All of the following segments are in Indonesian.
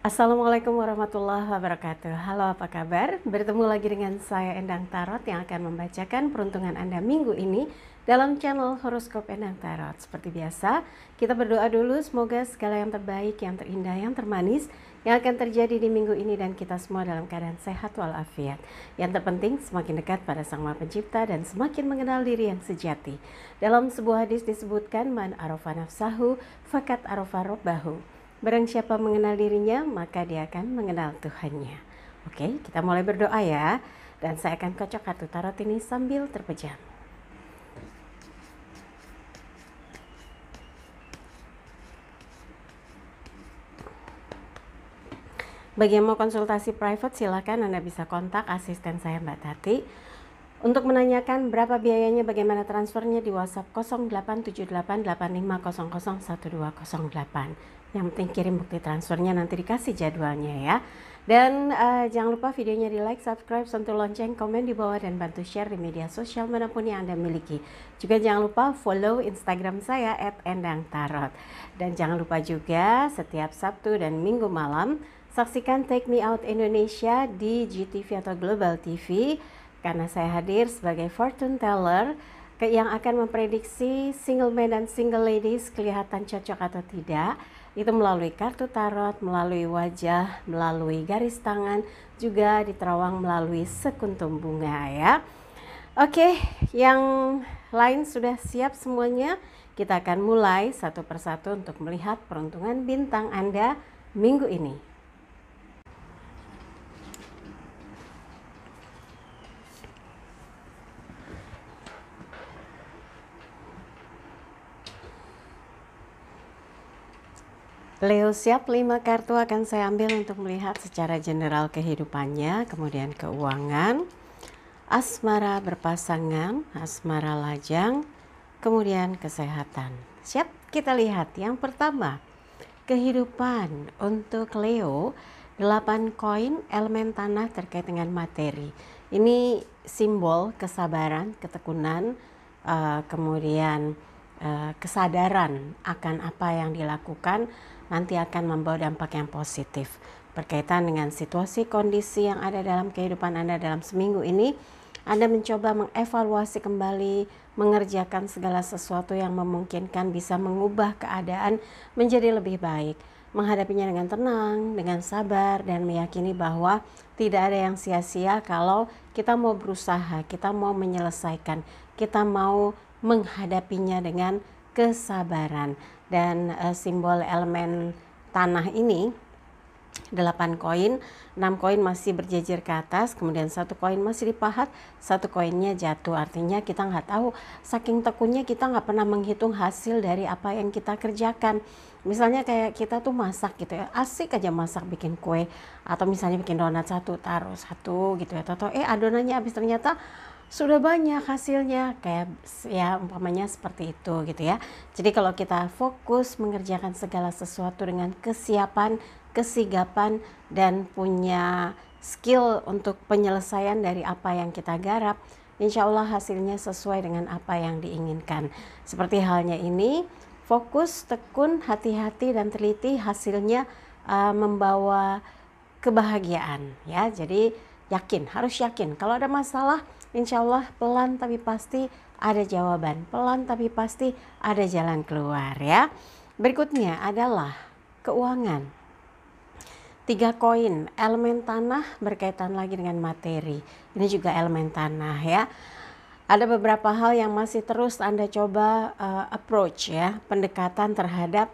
Assalamualaikum warahmatullahi wabarakatuh. Halo, apa kabar? Bertemu lagi dengan saya Endang Tarot yang akan membacakan peruntungan Anda minggu ini dalam channel Horoskop Endang Tarot. Seperti biasa, kita berdoa dulu semoga segala yang terbaik, yang terindah, yang termanis yang akan terjadi di minggu ini dan kita semua dalam keadaan sehat walafiat. Yang terpenting semakin dekat pada Sang Maha Pencipta dan semakin mengenal diri yang sejati. Dalam sebuah hadis disebutkan, man arafa nafsahu fakat arafa robbahu. Barang siapa mengenal dirinya, maka dia akan mengenal Tuhannya. Oke, kita mulai berdoa ya. Dan saya akan kocok kartu tarot ini sambil terpejam. Bagi yang mau konsultasi private, silakan Anda bisa kontak asisten saya Mbak Tati. Untuk menanyakan berapa biayanya, bagaimana transfernya di WhatsApp 087885001208. Yang penting kirim bukti transfernya, nanti dikasih jadwalnya ya. Dan jangan lupa videonya di like, subscribe, sentuh lonceng, komen di bawah, dan bantu share di media sosial manapun yang Anda miliki. Juga jangan lupa follow Instagram saya @endangtarot. Dan jangan lupa juga setiap Sabtu dan Minggu malam saksikan Take Me Out Indonesia di GTV atau Global TV. Karena saya hadir sebagai fortune teller yang akan memprediksi single man dan single ladies kelihatan cocok atau tidak. Itu melalui kartu tarot, melalui wajah, melalui garis tangan, juga diterawang melalui sekuntum bunga ya. Oke, yang lain sudah siap semuanya. Kita akan mulai satu persatu untuk melihat peruntungan bintang Anda minggu ini. Leo siap, 5 kartu akan saya ambil untuk melihat secara general kehidupannya, kemudian keuangan, asmara berpasangan, asmara lajang, kemudian kesehatan. Siap, kita lihat. Yang pertama, kehidupan untuk Leo, 8 koin, elemen tanah terkait dengan materi. Ini simbol kesabaran, ketekunan, kemudian kesadaran akan apa yang dilakukan nanti akan membawa dampak yang positif berkaitan dengan situasi kondisi yang ada dalam kehidupan Anda dalam seminggu ini. Anda mencoba mengevaluasi kembali, mengerjakan segala sesuatu yang memungkinkan bisa mengubah keadaan menjadi lebih baik, menghadapinya dengan tenang, dengan sabar, dan meyakini bahwa tidak ada yang sia-sia kalau kita mau berusaha, kita mau menyelesaikan, kita mau menghadapinya dengan kesabaran. Dan simbol elemen tanah ini 8 koin, 6 koin masih berjejer ke atas, kemudian 1 koin masih dipahat, 1 koinnya jatuh. Artinya kita nggak tahu, saking tekunnya kita nggak pernah menghitung hasil dari apa yang kita kerjakan. Misalnya kayak kita tuh masak gitu ya, asik aja masak, bikin kue, atau misalnya bikin donat satu, taruh satu gitu ya, atau adonannya habis ternyata sudah banyak hasilnya, kayak ya umpamanya seperti itu gitu ya. Jadi kalau kita fokus mengerjakan segala sesuatu dengan kesiapan, kesigapan, dan punya skill untuk penyelesaian dari apa yang kita garap, insya Allah hasilnya sesuai dengan apa yang diinginkan. Seperti halnya ini, fokus, tekun, hati-hati, dan teliti, hasilnya membawa kebahagiaan ya. Jadi yakin, harus yakin. Kalau ada masalah, insya Allah pelan tapi pasti ada jawaban, pelan tapi pasti ada jalan keluar ya. Berikutnya adalah keuangan. 3 koin, elemen tanah berkaitan lagi dengan materi. Ini juga elemen tanah ya. Ada beberapa hal yang masih terus Anda coba approach ya, pendekatan terhadap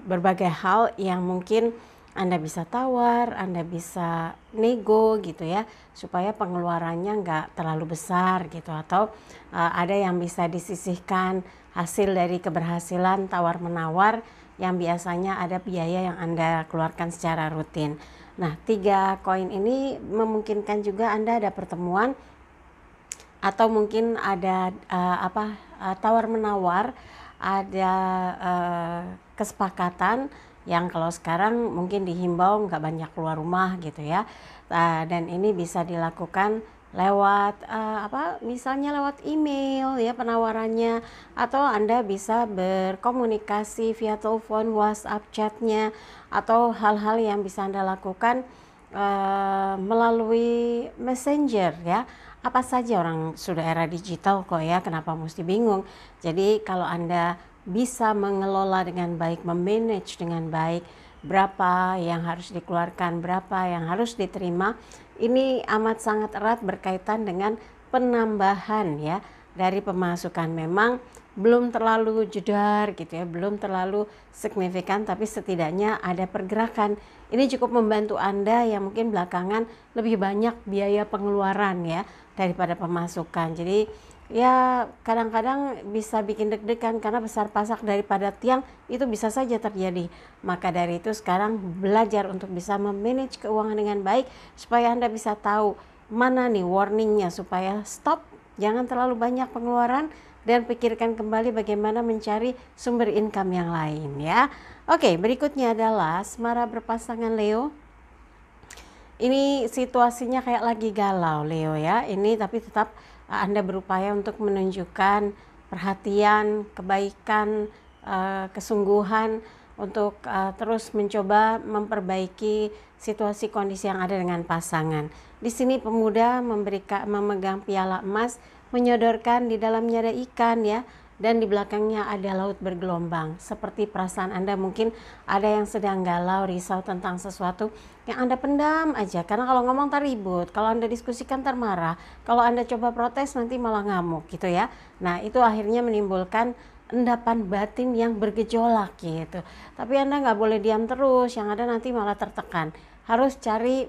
berbagai hal yang mungkin Anda bisa tawar, Anda bisa nego gitu ya, supaya pengeluarannya nggak terlalu besar gitu, atau ada yang bisa disisihkan hasil dari keberhasilan tawar-menawar yang biasanya ada biaya yang Anda keluarkan secara rutin. Nah, 3 koin ini memungkinkan juga Anda ada pertemuan atau mungkin ada tawar-menawar, ada kesepakatan yang kalau sekarang mungkin dihimbau nggak banyak keluar rumah gitu ya. Dan ini bisa dilakukan lewat misalnya lewat email ya penawarannya, atau Anda bisa berkomunikasi via telepon, WhatsApp chatnya, atau hal-hal yang bisa Anda lakukan melalui Messenger ya. Apa saja, orang sudah era digital kok ya, kenapa mesti bingung. Jadi kalau Anda bisa mengelola dengan baik, memanage dengan baik, berapa yang harus dikeluarkan, berapa yang harus diterima, ini amat sangat erat berkaitan dengan penambahan ya dari pemasukan. Memang belum terlalu jedar gitu ya, belum terlalu signifikan, tapi setidaknya ada pergerakan. Ini cukup membantu Anda yang mungkin belakangan lebih banyak biaya pengeluaran ya daripada pemasukan. Jadi ya kadang-kadang bisa bikin deg-degan karena besar pasak daripada tiang, itu bisa saja terjadi. Maka dari itu sekarang belajar untuk bisa memanage keuangan dengan baik supaya Anda bisa tahu mana nih warningnya supaya stop, jangan terlalu banyak pengeluaran, dan pikirkan kembali bagaimana mencari sumber income yang lain ya. Oke, berikutnya adalah asmara berpasangan Leo. Ini situasinya kayak lagi galau Leo ya. Ini tapi tetap Anda berupaya untuk menunjukkan perhatian, kebaikan, kesungguhan untuk terus mencoba memperbaiki situasi kondisi yang ada dengan pasangan. Di sini pemuda memegang piala emas, menyodorkan di dalamnya ada ikan ya, dan di belakangnya ada laut bergelombang. Seperti perasaan Anda mungkin ada yang sedang galau, risau tentang sesuatu yang Anda pendam aja. Karena kalau ngomong ntar ribut, kalau Anda diskusikan ntar marah, kalau Anda coba protes nanti malah ngamuk gitu ya. Nah itu akhirnya menimbulkan endapan batin yang bergejolak gitu. Tapi Anda nggak boleh diam terus, yang ada nanti malah tertekan. Harus cari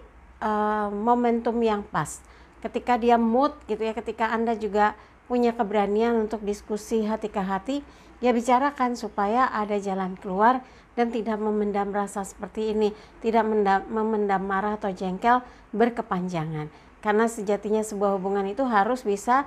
momentum yang pas. Ketika dia mood gitu ya, ketika Anda juga punya keberanian untuk diskusi hati ke hati, ya bicarakan supaya ada jalan keluar dan tidak memendam rasa seperti ini, tidak memendam marah atau jengkel berkepanjangan. Karena sejatinya sebuah hubungan itu harus bisa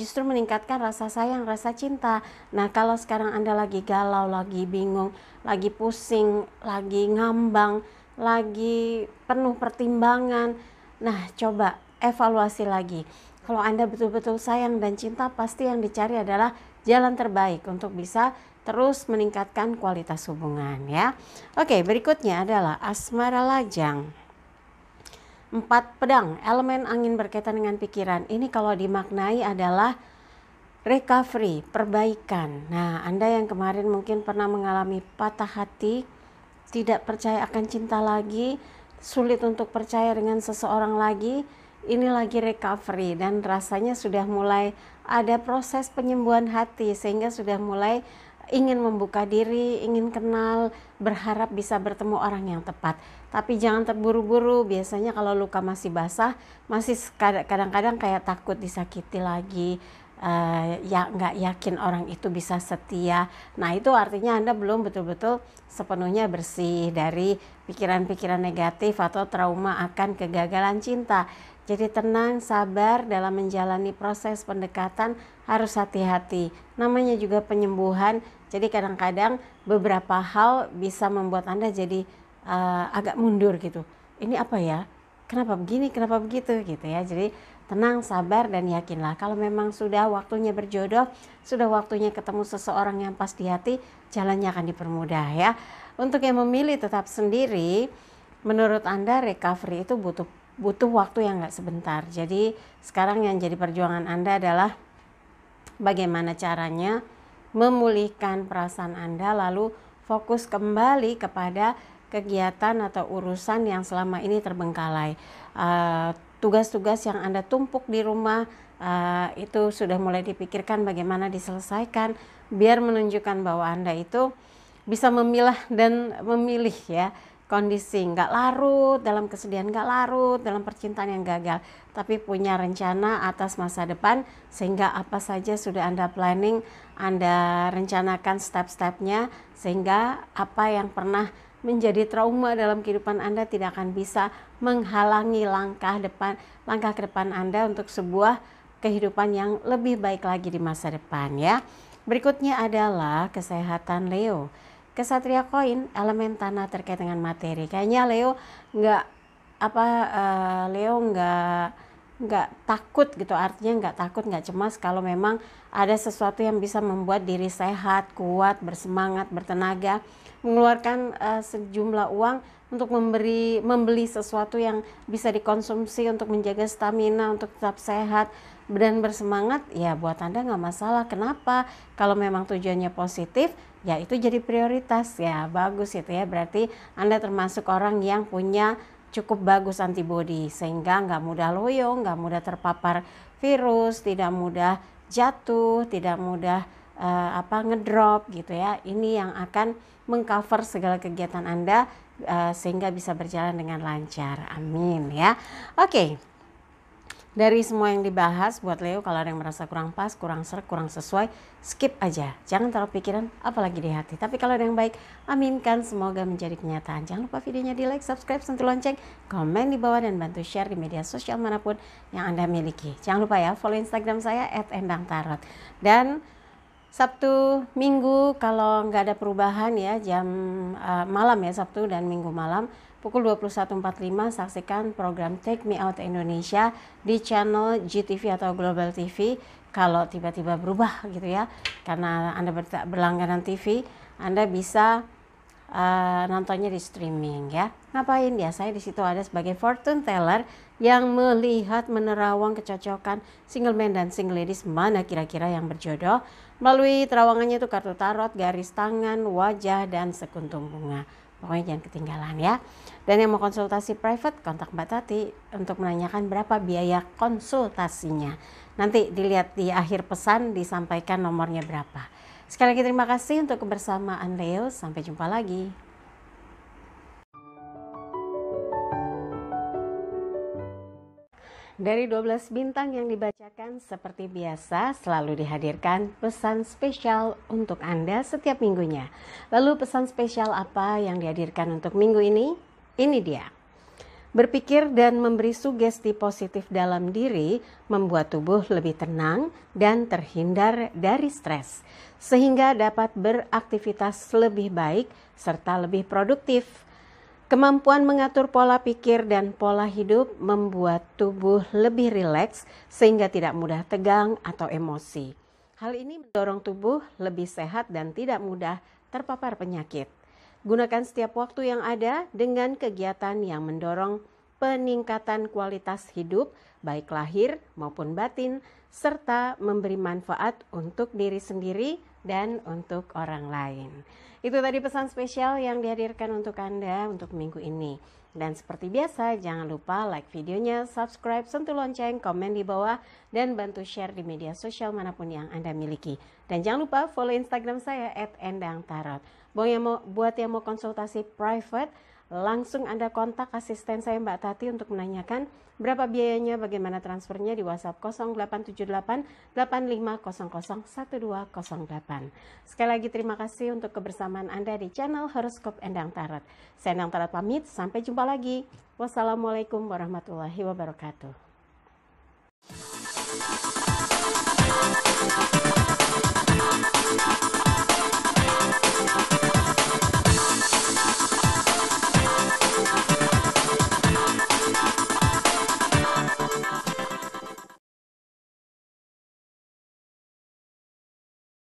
justru meningkatkan rasa sayang, rasa cinta. Nah kalau sekarang Anda lagi galau, lagi bingung, lagi pusing, lagi ngambang, lagi penuh pertimbangan, nah coba evaluasi lagi. Kalau Anda betul-betul sayang dan cinta, pasti yang dicari adalah jalan terbaik untuk bisa terus meningkatkan kualitas hubungan ya. Oke, berikutnya adalah asmara lajang. 4 pedang, elemen angin berkaitan dengan pikiran. Ini kalau dimaknai adalah recovery, perbaikan. Nah, Anda yang kemarin mungkin pernah mengalami patah hati, tidak percaya akan cinta lagi, sulit untuk percaya dengan seseorang lagi, ini lagi recovery dan rasanya sudah mulai ada proses penyembuhan hati, sehingga sudah mulai ingin membuka diri, ingin kenal, berharap bisa bertemu orang yang tepat. Tapi jangan terburu-buru, biasanya kalau luka masih basah, masih kadang-kadang kayak takut disakiti lagi, ya nggak yakin orang itu bisa setia. Nah itu artinya Anda belum betul-betul sepenuhnya bersih dari pikiran-pikiran negatif atau trauma akan kegagalan cinta. Jadi tenang, sabar dalam menjalani proses pendekatan, harus hati-hati. Namanya juga penyembuhan, jadi kadang-kadang beberapa hal bisa membuat Anda jadi agak mundur gitu. Ini apa ya? Kenapa begini, kenapa begitu gitu ya. Jadi tenang, sabar, dan yakinlah kalau memang sudah waktunya berjodoh, sudah waktunya ketemu seseorang yang pas di hati, jalannya akan dipermudah ya. Untuk yang memilih tetap sendiri, menurut Anda recovery itu butuh waktu yang gak sebentar. Jadi sekarang yang jadi perjuangan Anda adalah bagaimana caranya memulihkan perasaan Anda, lalu fokus kembali kepada kegiatan atau urusan yang selama ini terbengkalai. Tugas-tugas yang Anda tumpuk di rumah itu sudah mulai dipikirkan bagaimana diselesaikan, biar menunjukkan bahwa Anda itu bisa memilah dan memilih ya, kondisi nggak larut dalam kesedihan, nggak larut dalam percintaan yang gagal, tapi punya rencana atas masa depan, sehingga apa saja sudah Anda planning, Anda rencanakan step-stepnya, sehingga apa yang pernah menjadi trauma dalam kehidupan Anda tidak akan bisa menghalangi langkah ke depan Anda untuk sebuah kehidupan yang lebih baik lagi di masa depan ya. Berikutnya adalah kesehatan Leo. Kesatria koin, elemen tanah terkait dengan materi. Kayaknya Leo nggak nggak takut gitu, artinya nggak takut, nggak cemas kalau memang ada sesuatu yang bisa membuat diri sehat, kuat, bersemangat, bertenaga, mengeluarkan sejumlah uang untuk membeli sesuatu yang bisa dikonsumsi untuk menjaga stamina, untuk tetap sehat dan bersemangat, ya buat Anda nggak masalah. Kenapa? Kalau memang tujuannya positif, ya itu jadi prioritas, ya bagus itu ya, berarti Anda termasuk orang yang punya cukup bagus antibodi sehingga nggak mudah loyo, nggak mudah terpapar virus, tidak mudah jatuh, tidak mudah ngedrop gitu ya. Ini yang akan mengcover segala kegiatan Anda sehingga bisa berjalan dengan lancar. Amin ya. Oke. Dari semua yang dibahas, buat Leo kalau ada yang merasa kurang pas, kurang serak, kurang sesuai, skip aja. Jangan taruh pikiran, apalagi di hati. Tapi kalau ada yang baik, aminkan, semoga menjadi kenyataan. Jangan lupa videonya di like, subscribe, sentuh lonceng, komen di bawah, dan bantu share di media sosial manapun yang Anda miliki. Jangan lupa ya, follow Instagram saya @endangtarot. Dan Sabtu Minggu kalau nggak ada perubahan ya, jam malam ya, Sabtu dan Minggu malam pukul 21.45 saksikan program Take Me Out Indonesia di channel GTV atau Global TV. Kalau tiba-tiba berubah gitu ya, karena Anda berlangganan TV, Anda bisa nontonnya di streaming ya. Ngapain ya? Saya di situ ada sebagai fortune teller yang melihat menerawang kecocokan single man dan single ladies mana kira-kira yang berjodoh melalui terawangannya itu kartu tarot, garis tangan, wajah, dan sekuntum bunga. Pokoknya jangan ketinggalan ya. Dan yang mau konsultasi private, kontak Mbak Tati untuk menanyakan berapa biaya konsultasinya. Nanti dilihat di akhir pesan disampaikan nomornya berapa. Sekali lagi terima kasih untuk kebersamaan Leo. Sampai jumpa lagi. Dari 12 bintang yang dibacakan seperti biasa selalu dihadirkan pesan spesial untuk Anda setiap minggunya. Lalu pesan spesial apa yang dihadirkan untuk minggu ini? Ini dia. Berpikir dan memberi sugesti positif dalam diri membuat tubuh lebih tenang dan terhindar dari stres, sehingga dapat beraktivitas lebih baik serta lebih produktif. Kemampuan mengatur pola pikir dan pola hidup membuat tubuh lebih rileks sehingga tidak mudah tegang atau emosi. Hal ini mendorong tubuh lebih sehat dan tidak mudah terpapar penyakit. Gunakan setiap waktu yang ada dengan kegiatan yang mendorong peningkatan kualitas hidup, baik lahir maupun batin, serta memberi manfaat untuk diri sendiri dan untuk orang lain. Itu tadi pesan spesial yang dihadirkan untuk Anda untuk minggu ini. Dan seperti biasa, jangan lupa like videonya, subscribe, sentuh lonceng, komen di bawah, dan bantu share di media sosial manapun yang Anda miliki. Dan jangan lupa follow Instagram saya @endangtarot. Buat yang mau konsultasi private, langsung Anda kontak asisten saya Mbak Tati untuk menanyakan berapa biayanya, bagaimana transfernya di WhatsApp 0878 8500 1208. Sekali lagi terima kasih untuk kebersamaan Anda di channel Horoskop Endang Tarot. Saya Endang Tarot pamit, sampai jumpa lagi. Wassalamualaikum warahmatullahi wabarakatuh.